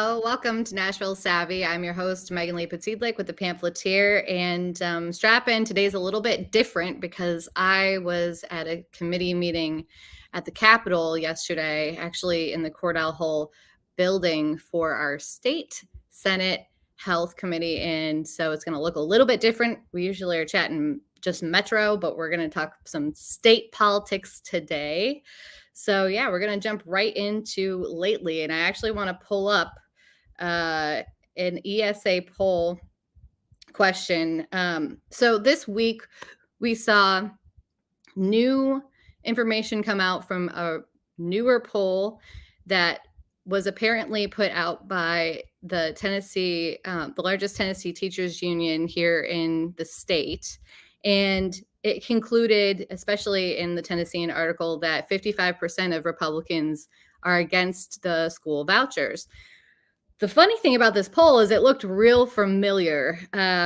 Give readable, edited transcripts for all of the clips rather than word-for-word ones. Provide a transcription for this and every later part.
Hello, welcome to Nashville Savvy. I'm your host, Megan Lee Petidlik with the Pamphleteer. And strap in, today's a little bit different because I was at a committee meeting at the Capitol yesterday, actually in the Cordell Hull building for our state Senate Health Committee. And so it's going to look a little bit different. We usually are chatting just Metro, but we're going to talk some state politics today. So yeah, we're going to jump right into lately. And I actually want to pull up an ESA poll question. So this week we saw new information come out from a newer poll that was apparently put out by the Tennessee, the largest Tennessee teachers union here in the state. And it concluded, especially in the Tennessean article, that 55% of Republicans are against the school vouchers. The funny thing about this poll is it looked real familiar.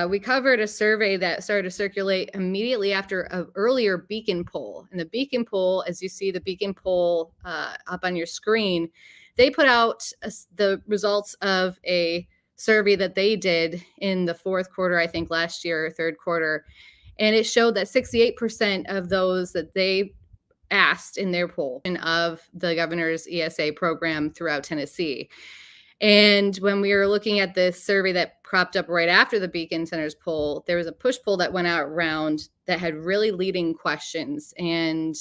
We covered a survey that started to circulate immediately after an earlier Beacon poll. And the Beacon poll, as you see the Beacon poll up on your screen, they put out the results of a survey that they did in the fourth quarter, I think last year, or third quarter. And it showed that 68% of those that they asked in their poll of the governor's ESA program throughout Tennessee. And when we were looking at this survey that cropped up right after the Beacon Center's poll, there was a push poll that went out around that had really leading questions. And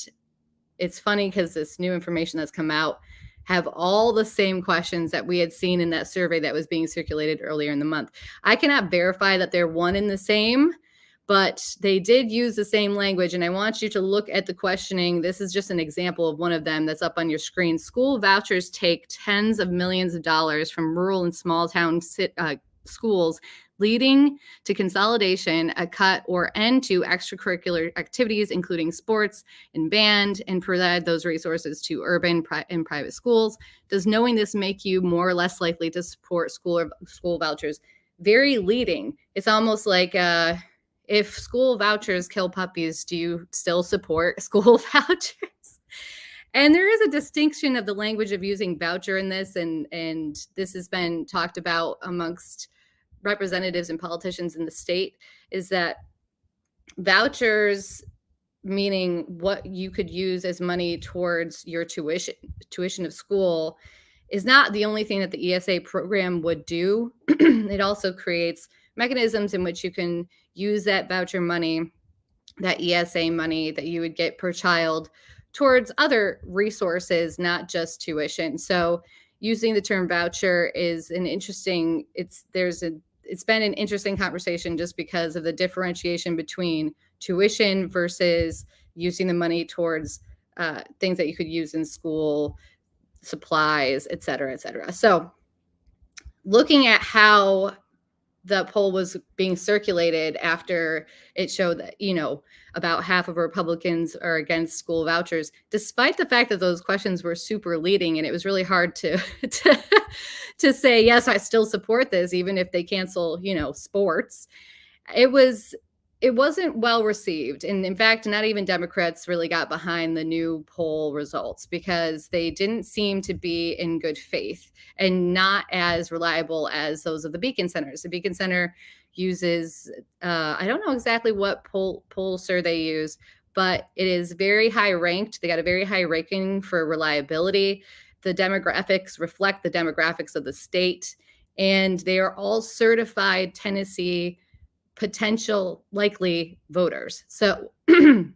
it's funny because this new information that's come out have all the same questions that we had seen in that survey that was being circulated earlier in the month. I cannot verify that they're one and the same, but they did use the same language. And I want you to look at the questioning. This is just an example of one of them that's up on your screen. School vouchers take tens of millions of dollars from rural and small town schools, leading to consolidation, a cut or end to extracurricular activities, including sports and band, and provide those resources to urban and private schools. Does knowing this make you more or less likely to support school vouchers? Very leading. It's almost like if school vouchers kill puppies, do you still support school vouchers? And there is a distinction of the language of using voucher in this, and this has been talked about amongst representatives and politicians in the state, is that vouchers, meaning what you could use as money towards your tuition of school, is not the only thing that the ESA program would do. It also creates mechanisms in which you can use that voucher money, that ESA money that you would get per child, towards other resources, not just tuition. So using the term voucher is an interesting, it's been an interesting conversation just because of the differentiation between tuition versus using the money towards things that you could use in school, supplies, et cetera, et cetera. So looking at how the poll was being circulated after it showed that, about half of Republicans are against school vouchers, despite the fact that those questions were super leading. And it was really hard to say, yes, I still support this, even if they cancel, sports. It wasn't well received. And in fact, not even Democrats really got behind the new poll results because they didn't seem to be in good faith and not as reliable as those of the Beacon Centers. The Beacon Center uses, I don't know exactly what pollster they use, but it is very high ranked. They got a very high ranking for reliability. The demographics reflect the demographics of the state, and they are all certified Tennessee potential likely voters. So the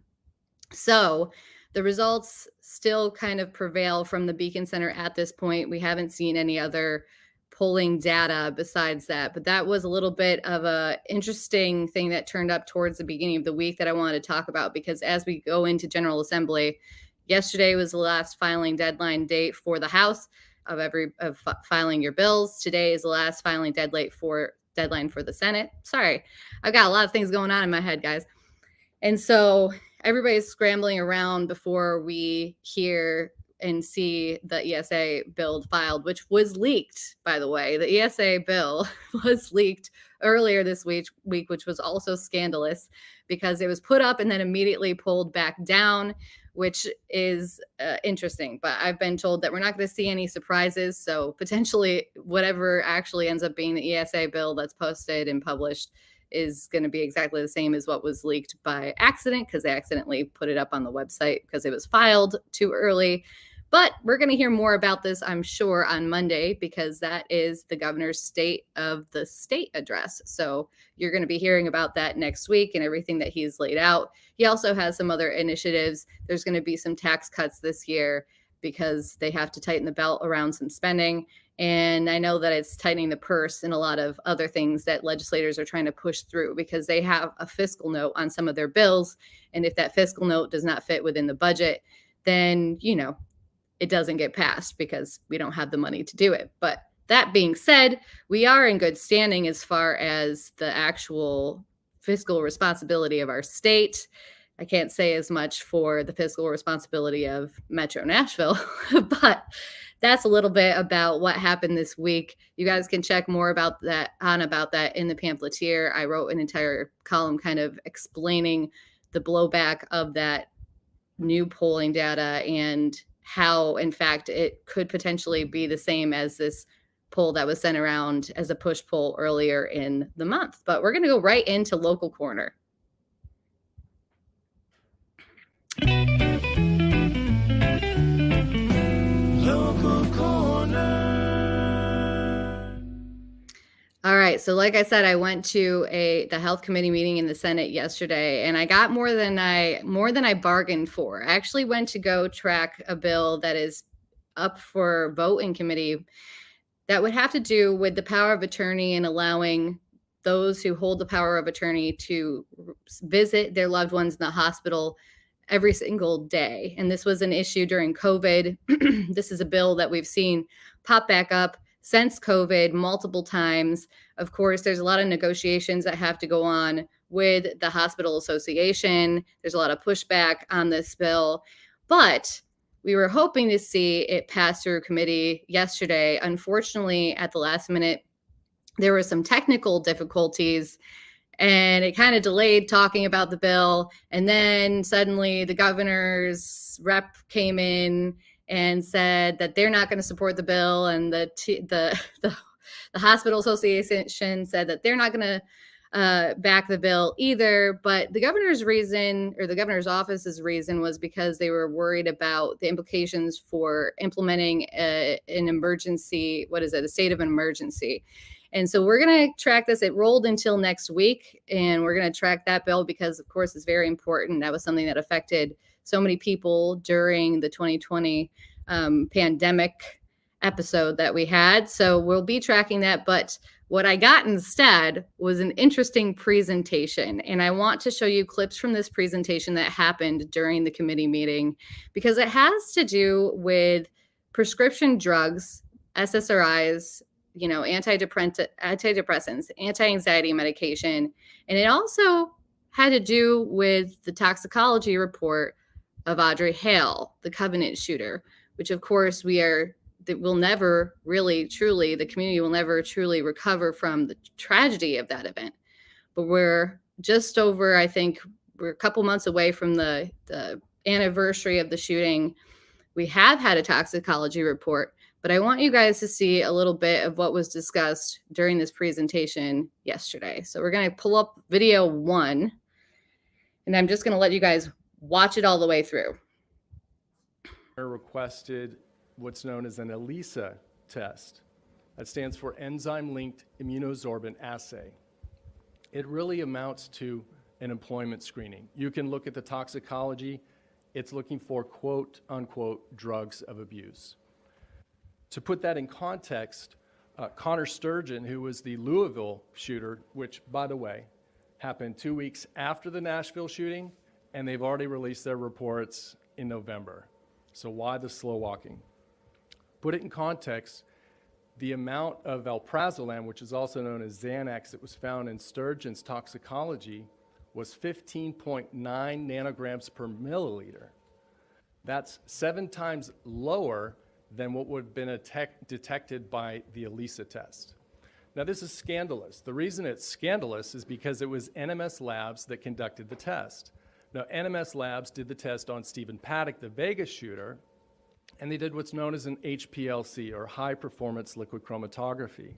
results still kind of prevail from the Beacon Center at this point. We haven't seen any other polling data besides that, but that was a little bit of a interesting thing that turned up towards the beginning of the week that I wanted to talk about, because as we go into General Assembly, yesterday was the last filing deadline date for the House of filing your bills. Today is the last filing deadline for the Senate. Sorry, I've got a lot of things going on in my head, guys. And so everybody's scrambling around before we hear and see the ESA bill filed, which was leaked, by the way. The ESA bill was leaked earlier this week, which was also scandalous because it was put up and then immediately pulled back down. which is interesting. But I've been told that we're not going to see any surprises. So potentially whatever actually ends up being the ESA bill that's posted and published is going to be exactly the same as what was leaked by accident, because they accidentally put it up on the website because it was filed too early. But we're going to hear more about this, I'm sure, on Monday, because that is the governor's state of the state address. So you're going to be hearing about that next week and everything that he's laid out. He also has some other initiatives. There's going to be some tax cuts this year because they have to tighten the belt around some spending. And I know that it's tightening the purse and a lot of other things that legislators are trying to push through because they have a fiscal note on some of their bills. And if that fiscal note does not fit within the budget, then, it doesn't get passed because we don't have the money to do it. But that being said, we are in good standing as far as the actual fiscal responsibility of our state. I can't say as much for the fiscal responsibility of Metro Nashville, but that's a little bit about what happened this week. You guys can check more about that in the pamphleteer. I wrote an entire column kind of explaining the blowback of that new polling data and how, in fact, it could potentially be the same as this poll that was sent around as a push poll earlier in the month. But we're going to go right into Local Corner. Local Corner. All right. So like I said, I went to the health committee meeting in the Senate yesterday, and I got more than I bargained for. I actually went to go track a bill that is up for vote in committee that would have to do with the power of attorney and allowing those who hold the power of attorney to visit their loved ones in the hospital every single day. And this was an issue during COVID. This is a bill that we've seen pop back up since COVID multiple times. Of course, there's a lot of negotiations that have to go on with the hospital association. There's a lot of pushback on this bill, but we were hoping to see it pass through committee yesterday. Unfortunately, at the last minute, there were some technical difficulties and it kind of delayed talking about the bill. And then suddenly the governor's rep came in and said that they're not going to support the bill, and the hospital association said that they're not going to back the bill either. But the governor's reason, or the governor's office's reason, was because they were worried about the implications for implementing an emergency. What is it? A state of an emergency. And so we're going to track this. It rolled until next week, and we're going to track that bill because, of course, it's very important. That was something that affected so many people during the 2020 pandemic episode that we had. So we'll be tracking that. But what I got instead was an interesting presentation. And I want to show you clips from this presentation that happened during the committee meeting because it has to do with prescription drugs, SSRIs, antidepressants, anti-anxiety medication. And it also had to do with the toxicology report of Audrey Hale, the Covenant shooter, which of course the community will never truly recover from the tragedy of that event. But we're just over, I think we're a couple months away from the anniversary of the shooting. We have had a toxicology report, but I want you guys to see a little bit of what was discussed during this presentation yesterday. So we're going to pull up video 1, and I'm just going to let you guys watch it all the way through. Requested what's known as an ELISA test. That stands for Enzyme-Linked Immunosorbent Assay. It really amounts to an employment screening. You can look at the toxicology. It's looking for quote unquote drugs of abuse. To put that in context, Connor Sturgeon, who was the Louisville shooter, which, by the way, happened 2 weeks after the Nashville shooting, and they've already released their reports in November. So why the slow walking? Put it in context, the amount of alprazolam, which is also known as Xanax, that was found in Sturgeon's toxicology was 15.9 nanograms per milliliter. That's 7 times lower than what would have been detected by the ELISA test. Now, this is scandalous. The reason it's scandalous is because it was NMS Labs that conducted the test. Now, NMS Labs did the test on Stephen Paddock, the Vegas shooter, and they did what's known as an HPLC, or high performance liquid chromatography,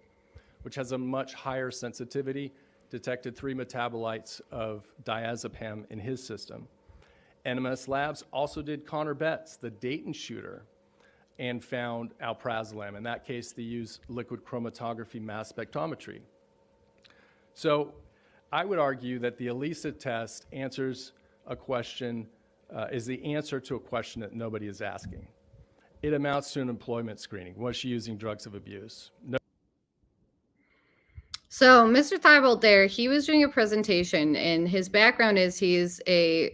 which has a much higher sensitivity, detected 3 metabolites of diazepam in his system. NMS Labs also did Connor Betts, the Dayton shooter, and found alprazolam. In that case, they used liquid chromatography mass spectrometry. So I would argue that the ELISA test answers a question, is the answer to a question that nobody is asking. It amounts to an employment screening. Was she using drugs of abuse? No. So Mr. Thibault there, he was doing a presentation, and his background is he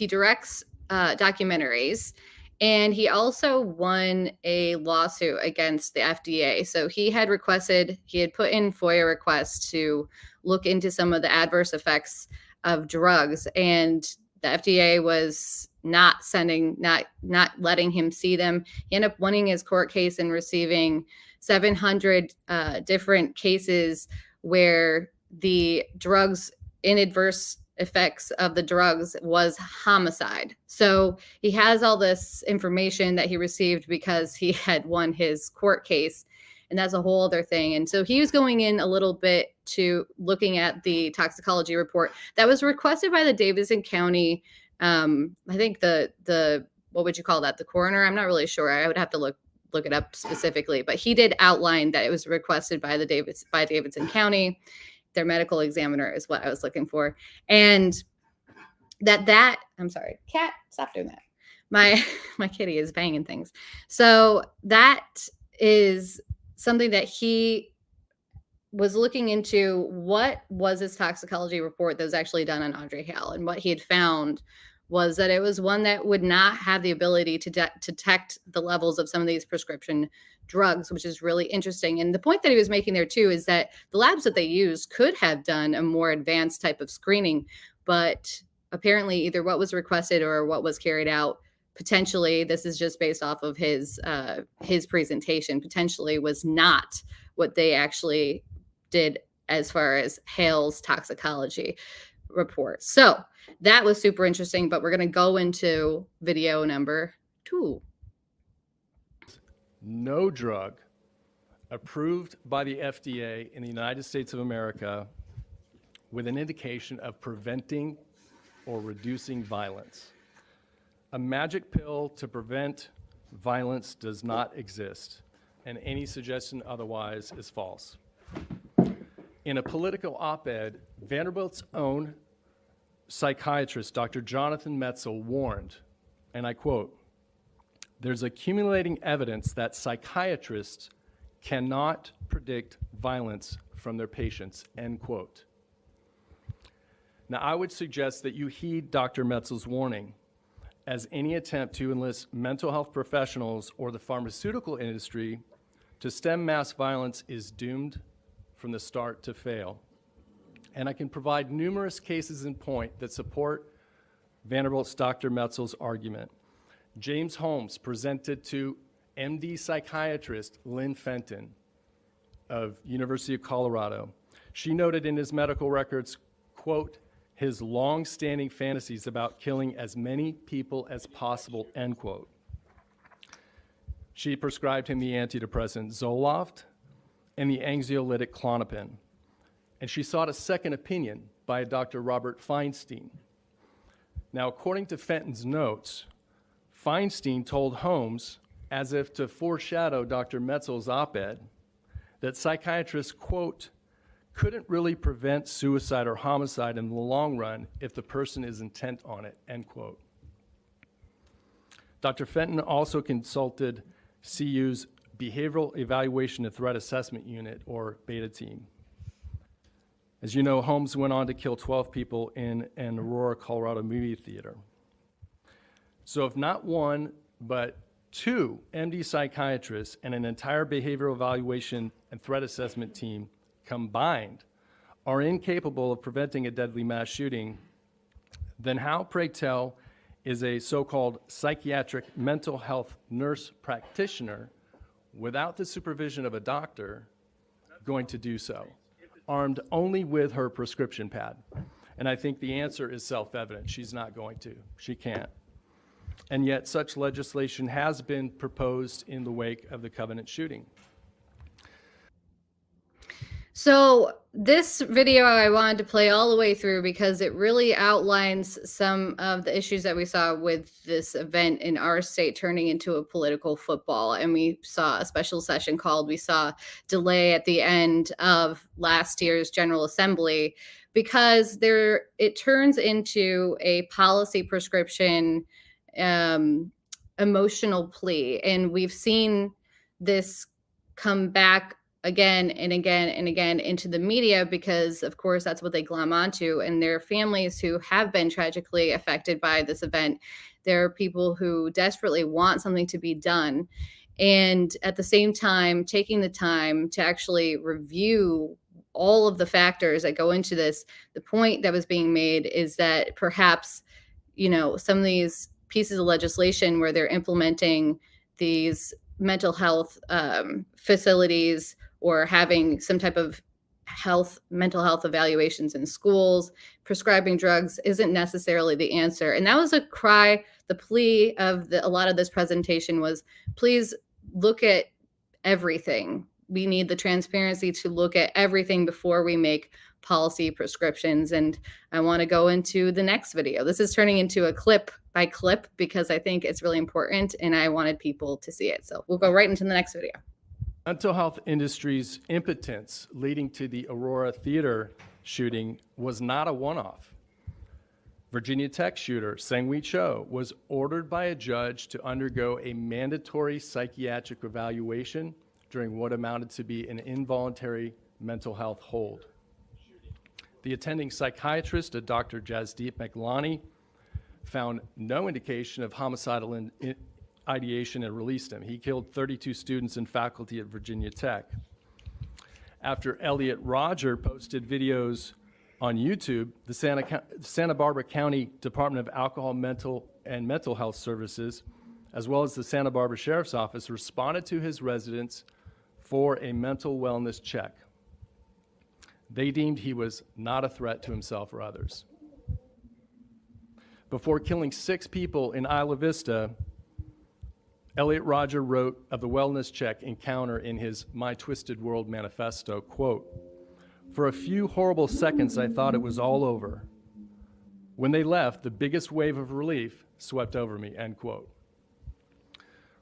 directs documentaries, and he also won a lawsuit against the FDA. So he had put in FOIA requests to look into some of the adverse effects of drugs, and the FDA was not letting him see them. He ended up winning his court case and receiving 700 different cases where the drugs, inadverse effects of the drugs, was homicide. So he has all this information that he received because he had won his court case, and that's a whole other thing. And so he was going in a little bit to looking at the toxicology report that was requested by the Davidson County, I think the what would you call that? The coroner? I'm not really sure. I would have to look it up specifically, but he did outline that it was requested by Davidson County. Their medical examiner is what I was looking for. And I'm sorry, cat, stop doing that. My kitty is banging things. So that is something that he was looking into. What was this toxicology report that was actually done on Audrey Hale? And what he had found was that it was one that would not have the ability to detect the levels of some of these prescription drugs, which is really interesting. And the point that he was making there too is that the labs that they used could have done a more advanced type of screening, but apparently either what was requested or what was carried out, potentially, this is just based off of his presentation, potentially was not what they actually did as far as Hale's toxicology report. So that was super interesting, but we're going to go into video number 2. No drug approved by the FDA in the United States of America with an indication of preventing or reducing violence. A magic pill to prevent violence does not exist, and any suggestion otherwise is false. In a Politico op-ed, Vanderbilt's own psychiatrist, Dr. Jonathan Metzl, warned, and I quote, "There's accumulating evidence that psychiatrists cannot predict violence from their patients," end quote. Now, I would suggest that you heed Dr. Metzl's warning, as any attempt to enlist mental health professionals or the pharmaceutical industry to stem mass violence is doomed from the start to fail. And I can provide numerous cases in point that support Vanderbilt's Dr. Metzl's argument. James Holmes presented to MD psychiatrist Lynn Fenton of University of Colorado. She noted in his medical records, quote, "his long-standing fantasies about killing as many people as possible," end quote. She prescribed him the antidepressant Zoloft and the anxiolytic Klonopin. And she sought a second opinion by a Dr. Robert Feinstein. Now, according to Fenton's notes, Feinstein told Holmes, as if to foreshadow Dr. Metzl's op-ed, that psychiatrists, quote, "couldn't really prevent suicide or homicide in the long run if the person is intent on it," end quote. Dr. Fenton also consulted CU's Behavioral Evaluation and Threat Assessment Unit, or BETA team. As you know, Holmes went on to kill 12 people in an Aurora, Colorado movie theater. So if not one, but 2 MD psychiatrists and an entire behavioral evaluation and threat assessment team combined are incapable of preventing a deadly mass shooting, then how, pray tell, is a so-called psychiatric mental health nurse practitioner, without the supervision of a doctor, going to do so, armed only with her prescription pad? And I think the answer is self-evident. She's not going to. She can't. And yet such legislation has been proposed in the wake of the Covenant shooting. So this video I wanted to play all the way through because it really outlines some of the issues that we saw with this event in our state turning into a political football. And we saw a special session called, we saw delay at the end of last year's General Assembly because it turns into a policy prescription emotional plea. And we've seen this come back again and again and again into the media because, of course, that's what they glom onto. And there are families who have been tragically affected by this event. There are people who desperately want something to be done. And at the same time, taking the time to actually review all of the factors that go into this, the point that was being made is that perhaps, some of these pieces of legislation where they're implementing these mental health facilities or having some type of mental health evaluations in schools, prescribing drugs isn't necessarily the answer. And that was a cry, the plea of a lot of this presentation was, please look at everything. We need the transparency to look at everything before we make policy prescriptions. And I want to go into the next video. This is turning into a clip by clip because I think it's really important and I wanted people to see it. So we'll go right into the next video. Mental health industry's impotence leading to the Aurora Theater shooting was not a one-off. Virginia Tech shooter Sang-Wee Cho was ordered by a judge to undergo a mandatory psychiatric evaluation during what amounted to be an involuntary mental health hold. The attending psychiatrist, Dr. Jasdeep Meglani, found no indication of homicidal ideation and released him. He killed 32 students and faculty at Virginia Tech. After Elliot Rodger posted videos on YouTube, the Santa Barbara County Department of Alcohol, Mental Health Services, as well as the Santa Barbara Sheriff's Office, responded to his residence for a mental wellness check. They deemed he was not a threat to himself or others. Before killing 6 people in Isla Vista, Elliot Rodger wrote of the wellness check encounter in his My Twisted World manifesto, quote, "For a few horrible seconds, I thought it was all over. When they left, the biggest wave of relief swept over me," end quote.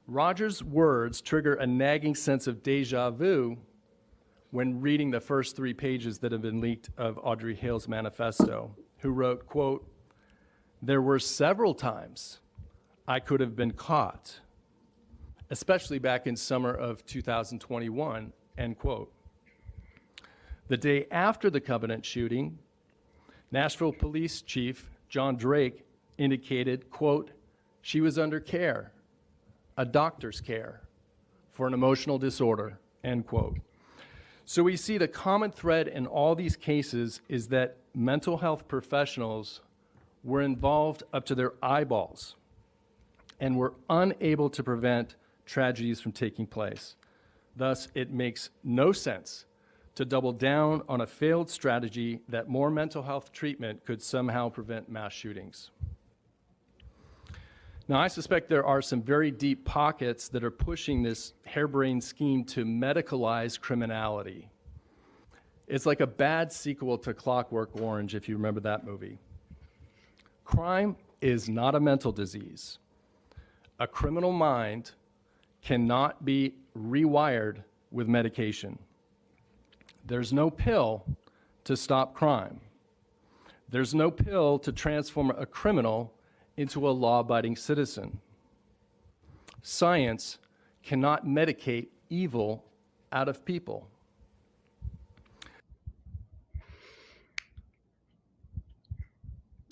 Rodger's words trigger a nagging sense of deja vu when reading the first 3 pages that have been leaked of Audrey Hale's manifesto, who wrote, quote, "There were several times I could have been caught, especially back in summer of 2021, end quote. The day after the Covenant shooting, Nashville Police Chief John Drake indicated, quote, "She was under care, a doctor's care, for an emotional disorder," end quote. So we see the common thread in all these cases is that mental health professionals were involved up to their eyeballs and were unable to prevent tragedies from taking place. Thus, it makes no sense to double down on a failed strategy that more mental health treatment could somehow prevent mass shootings. Now, I suspect there are some very deep pockets that are pushing this harebrained scheme to medicalize criminality. It's like a bad sequel to Clockwork Orange, if you remember that movie. Crime is not a mental disease. A criminal mind cannot be rewired with medication. There's no pill to stop crime. There's no pill to transform a criminal into a law-abiding citizen. Science cannot medicate evil out of people.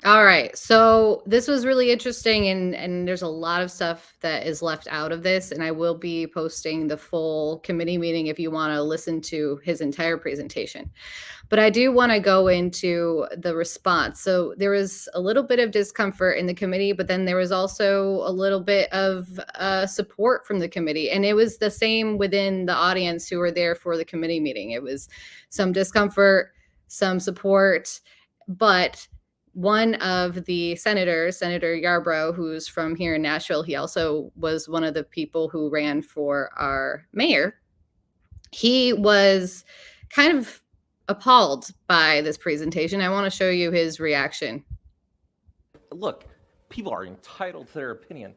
All right, so this was really interesting, and there's a lot of stuff that is left out of this, and I will be posting the full committee meeting if you want to listen to his entire presentation. But I do want to go into the response. So there was a little bit of discomfort in the committee, but then there was also a little bit of support from the committee, and it was the same within the audience who were there for the committee meeting. It was some discomfort, some support, but one of the senators, Senator Yarbrough, who's from here in Nashville, he also was one of the people who ran for our mayor. He was kind of appalled by this presentation. I want to show you his reaction. Look, people are entitled to their opinion,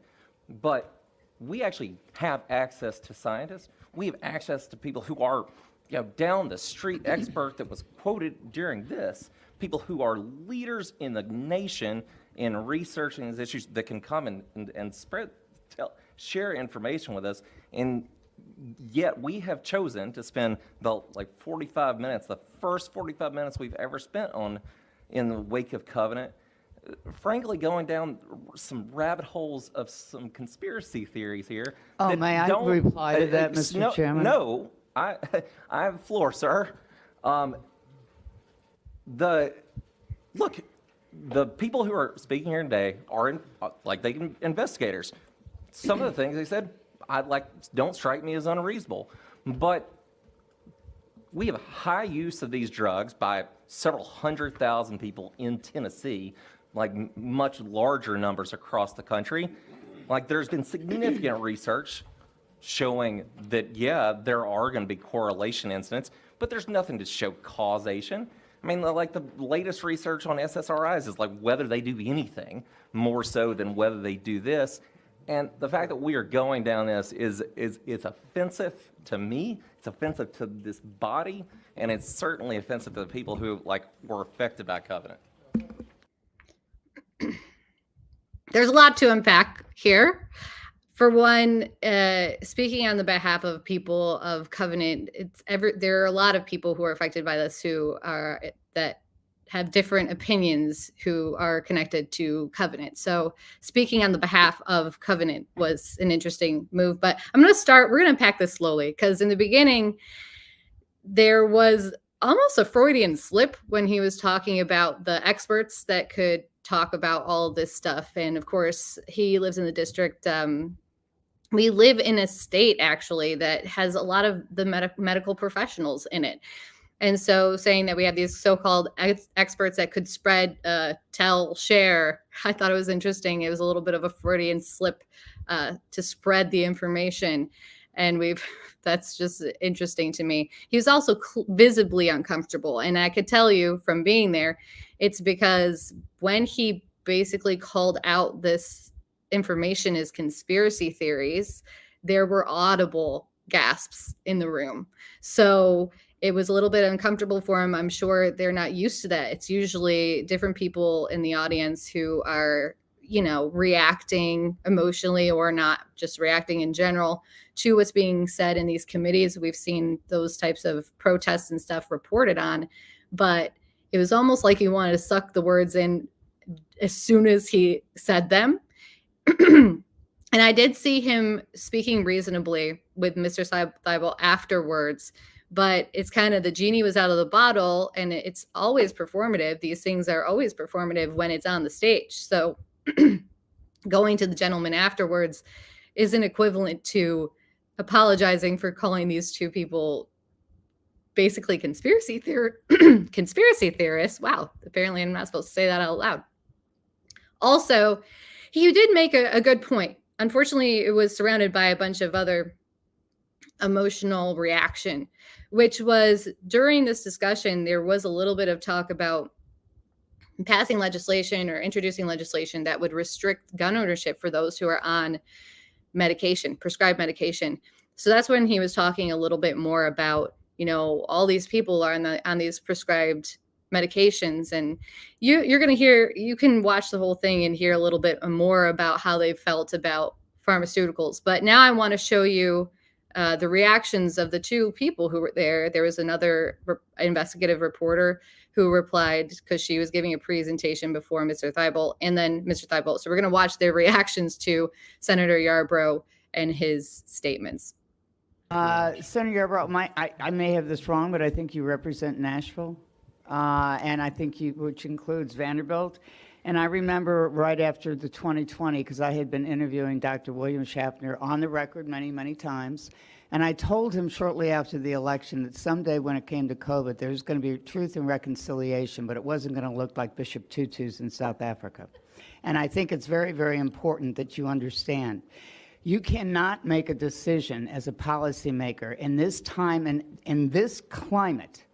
but we actually have access to scientists. We have access to people who are, down the street expert that was quoted during this, people who are leaders in the nation in researching these issues that can come and share information with us. And yet we have chosen to spend the 45 minutes, the first 45 minutes we've ever spent in the wake of Covenant, frankly, going down some rabbit holes of some conspiracy theories here. Oh, may I reply to that, Mr. Chairman? No, I have the floor, sir. The people who are speaking here today are investigators. Some of the things they said, don't strike me as unreasonable, but we have high use of these drugs by several 100,000 people in Tennessee, much larger numbers across the country. There's been significant research showing that, there are going to be correlation incidents, but there's nothing to show causation. I mean, the latest research on SSRIs is whether they do anything more so than whether they do this. And the fact that we are going down this is offensive to me. It's offensive to this body, and it's certainly offensive to the people who were affected by Covenant. There's a lot to unpack here. For one, speaking on the behalf of people of Covenant, there are a lot of people who are affected by this that have different opinions who are connected to Covenant. So speaking on the behalf of Covenant was an interesting move. But we're going to unpack this slowly, because in the beginning, there was almost a Freudian slip when he was talking about the experts that could talk about all of this stuff. And of course, he lives in the district. We live in a state, actually, that has a lot of the medical professionals in it. And so saying that we have these so-called experts that could spread, tell, share, I thought it was interesting. It was a little bit of a Freudian slip to spread the information. And that's just interesting to me. He was also visibly uncomfortable. And I could tell you from being there, it's because when he basically called out this information as conspiracy theories, there were audible gasps in the room. So it was a little bit uncomfortable for him. I'm sure they're not used to that. It's usually different people in the audience who are, reacting emotionally or not just reacting in general to what's being said in these committees. We've seen those types of protests and stuff reported on, but it was almost like he wanted to suck the words in as soon as he said them. And I did see him speaking reasonably with Mr. Thibault afterwards, but it's kind of the genie was out of the bottle, and it's always performative. These things are always performative when it's on the stage. So going to the gentleman afterwards isn't equivalent to apologizing for calling these two people basically conspiracy theorists. Wow, apparently I'm not supposed to say that out loud. Also, he did make a good point. Unfortunately, it was surrounded by a bunch of other emotional reaction, which was during this discussion, there was a little bit of talk about passing legislation or introducing legislation that would restrict gun ownership for those who are on medication, prescribed medication. So that's when he was talking a little bit more about, all these people are on these prescribed medications, and you're going to hear, you can watch the whole thing and hear a little bit more about how they felt about pharmaceuticals. But now I want to show you the reactions of the two people who were there. There was another investigative reporter who replied because she was giving a presentation before Mr. Thibault and then Mr. Thibault. So we're going to watch their reactions to Senator Yarbrough and his statements. Senator Yarbrough, I may have this wrong, but I think you represent Nashville, and I think which includes Vanderbilt. And I remember right after the 2020, because I had been interviewing Dr. William Schaffner on the record many, many times. And I told him shortly after the election that someday when it came to COVID, there was going to be truth and reconciliation, but it wasn't going to look like Bishop Tutu's in South Africa. And I think it's very, very important that you understand. You cannot make a decision as a policymaker in this time and in this climate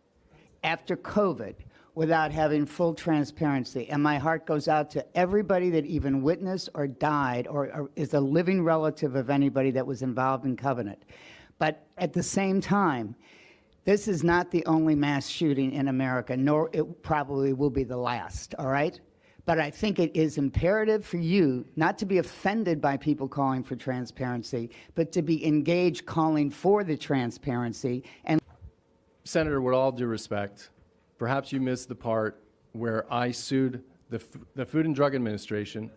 after COVID without having full transparency. And my heart goes out to everybody that even witnessed or died or is a living relative of anybody that was involved in Covenant. But at the same time, this is not the only mass shooting in America, nor it probably will be the last, all right? But I think it is imperative for you not to be offended by people calling for transparency, but to be engaged calling for the transparency. And Senator, with all due respect, perhaps you missed the part where I sued the Food and Drug Administration,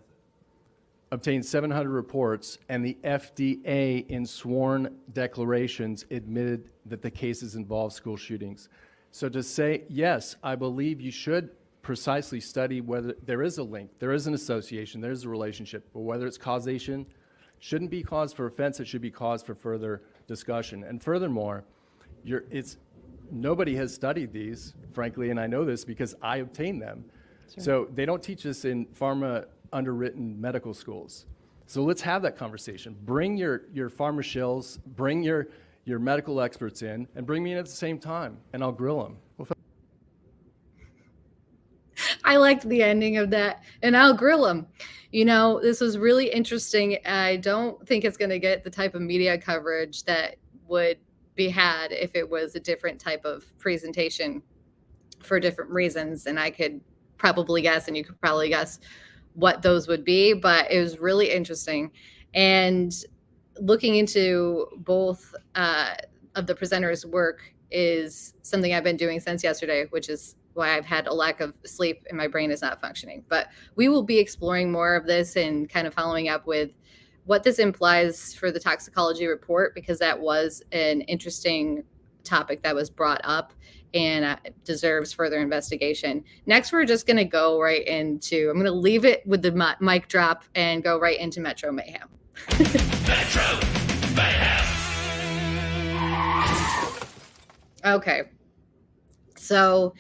obtained 700 reports, and the FDA in sworn declarations admitted that the cases involved school shootings. So to say, yes, I believe you should precisely study whether there is a link, there is an association, there is a relationship, but whether it's causation, shouldn't be cause for offense, it should be cause for further discussion. And furthermore, nobody has studied these, frankly, and I know this because I obtained them. Sure. So they don't teach this in pharma underwritten medical schools. So let's have that conversation. Bring your pharma shills, bring your medical experts in, and bring me in at the same time, and I'll grill them. I liked the ending of that, and I'll grill them. You know, this was really interesting. I don't think it's going to get the type of media coverage that would be had if it was a different type of presentation for different reasons. And I could probably guess, and you could probably guess what those would be, but it was really interesting. And looking into both of the presenters' work is something I've been doing since yesterday, which is why I've had a lack of sleep and my brain is not functioning. But we will be exploring more of this and kind of following up with what this implies for the toxicology report, because that was an interesting topic that was brought up and deserves further investigation. Next, we're just going to go right into, I'm going to leave it with the mic drop and go right into Metro Mayhem. Metro Mayhem. Okay. So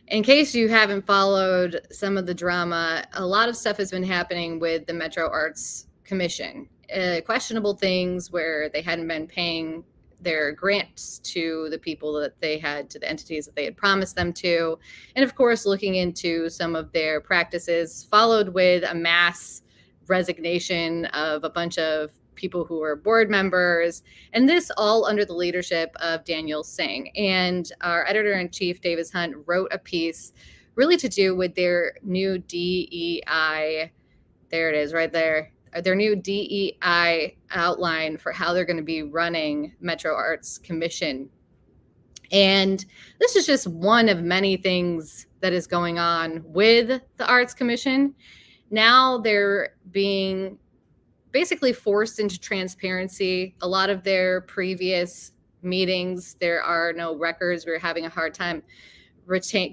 in case you haven't followed some of the drama, a lot of stuff has been happening with the Metro Arts Commission. Questionable things where they hadn't been paying their grants to the people that they had, to the entities that they had promised them to. And of course, looking into some of their practices, followed with a mass resignation of a bunch of people who were board members, and this all under the leadership of Daniel Singh. And our editor-in-chief, Davis Hunt, wrote a piece really to do with their new DEI, there it is right there, their new DEI outline for how they're going to be running Metro Arts Commission. And this is just one of many things that is going on with the Arts Commission. Now they're being basically forced into transparency. A lot of their previous meetings, there are no records. We're having a hard time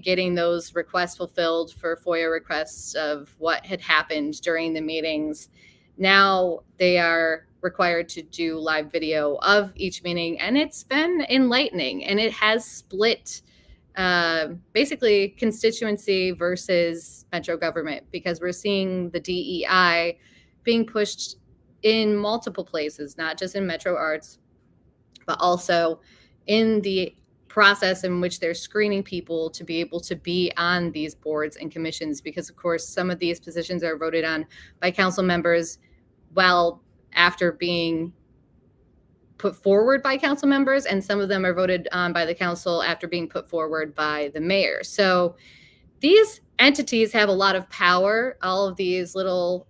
getting those requests fulfilled for FOIA requests of what had happened during the meetings. Now they are required to do live video of each meeting, and it's been enlightening, and it has split basically constituency versus Metro government, because we're seeing the DEI being pushed in multiple places, not just in Metro Arts, but also in the process in which they're screening people to be able to be on these boards and commissions, because of course some of these positions are voted on by council members well after being put forward by council members, and some of them are voted on by the council after being put forward by the mayor. So these entities have a lot of power. All of these little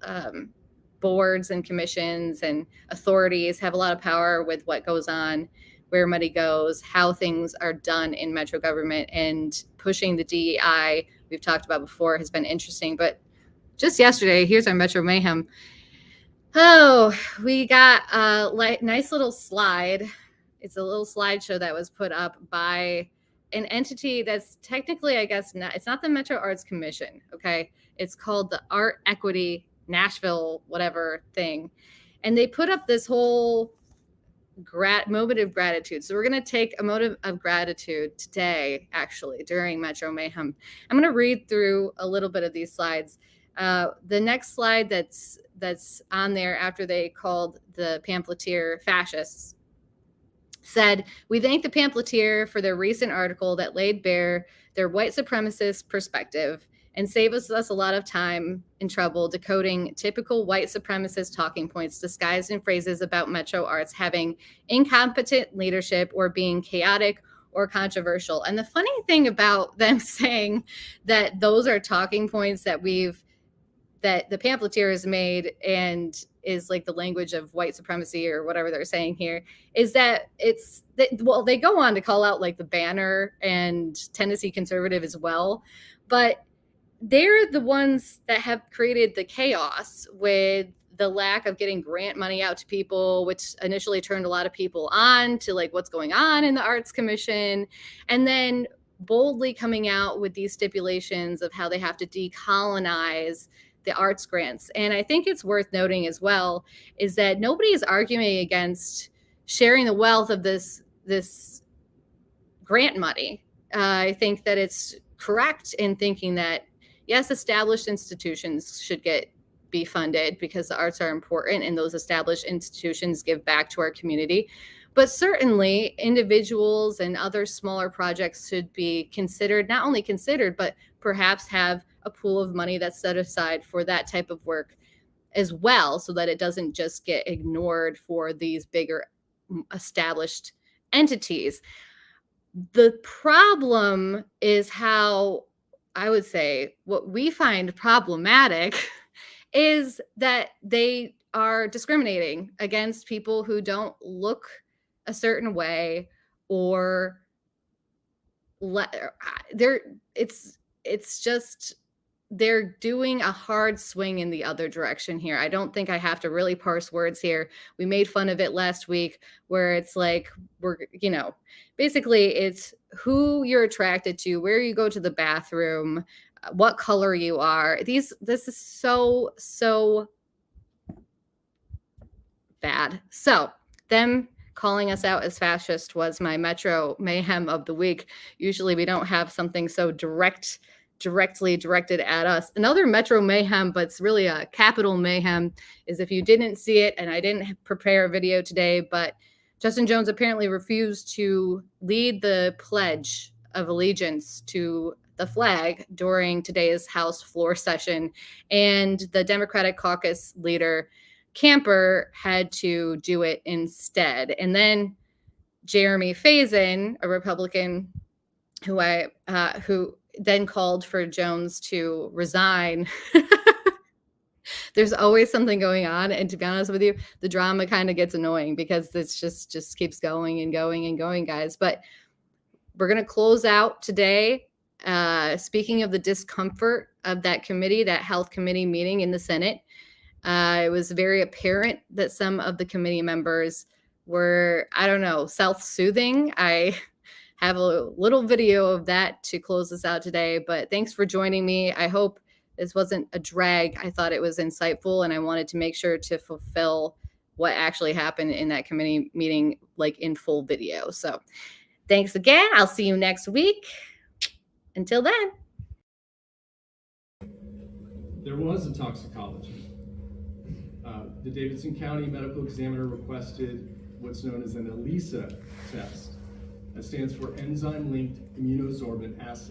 boards and commissions and authorities have a lot of power with what goes on, where money goes, how things are done in Metro government, and pushing the DEI we've talked about before has been interesting. But just yesterday, here's our Metro Mayhem. Oh, we got a nice little slide. It's a little slideshow that was put up by an entity that's technically, I guess, not, it's not the Metro Arts Commission, okay? It's called the Art Equity Nashville, whatever thing. And they put up this whole moment of gratitude. So we're going to take a moment of gratitude today, actually, during Metro Mayhem. I'm going to read through a little bit of these slides. The next slide that's on there after they called the pamphleteer fascists said, "We thank the pamphleteer for their recent article that laid bare their white supremacist perspective and saved us a lot of time and trouble decoding typical white supremacist talking points disguised in phrases about Metro Arts having incompetent leadership or being chaotic or controversial." And the funny thing about them saying that those are talking points that the pamphleteer has made and is like the language of white supremacy or whatever they're saying here, is that they go on to call out like the Banner and Tennessee Conservative as well, but they're the ones that have created the chaos with the lack of getting grant money out to people, which initially turned a lot of people on to like what's going on in the Arts Commission, and then boldly coming out with these stipulations of how they have to decolonize the arts grants. And I think it's worth noting as well is that nobody is arguing against sharing the wealth of this grant money. I think that it's correct in thinking that, yes, established institutions should be funded because the arts are important and those established institutions give back to our community. But certainly individuals and other smaller projects should be considered, not only considered, but perhaps have a pool of money that's set aside for that type of work as well, so that it doesn't just get ignored for these bigger established entities. The problem is how, I would say, what we find problematic is that they are discriminating against people who don't look a certain way, or it's just they're doing a hard swing in the other direction here. I don't think I have to really parse words here. We made fun of it last week where it's like basically it's who you're attracted to, where you go to the bathroom, what color you are. This is so bad. So them calling us out as fascist was my Metro Mayhem of the week. Usually we don't have something so directly directed at us. Another Metro Mayhem, but it's really a capital mayhem, is if you didn't see it, and I didn't prepare a video today, but Justin Jones apparently refused to lead the Pledge of Allegiance to the flag during today's House floor session, and the Democratic caucus leader Camper had to do it instead. And then Jeremy Faison, a Republican who then called for Jones to resign. There's always something going on, and to be honest with you, the drama kind of gets annoying because this just keeps going and going and going, guys. But we're going to close out today. Speaking of the discomfort of that committee, that health committee meeting in the Senate, it was very apparent that some of the committee members were, I don't know, self-soothing. I have a little video of that to close this out today, but thanks for joining me. I hope this wasn't a drag. I thought it was insightful, and I wanted to make sure to fulfill what actually happened in that committee meeting, like in full video. So thanks again. I'll see you next week. Until then. There was a toxicology. The Davidson County Medical Examiner requested what's known as an ESA test. That stands for enzyme-linked immunosorbent assay.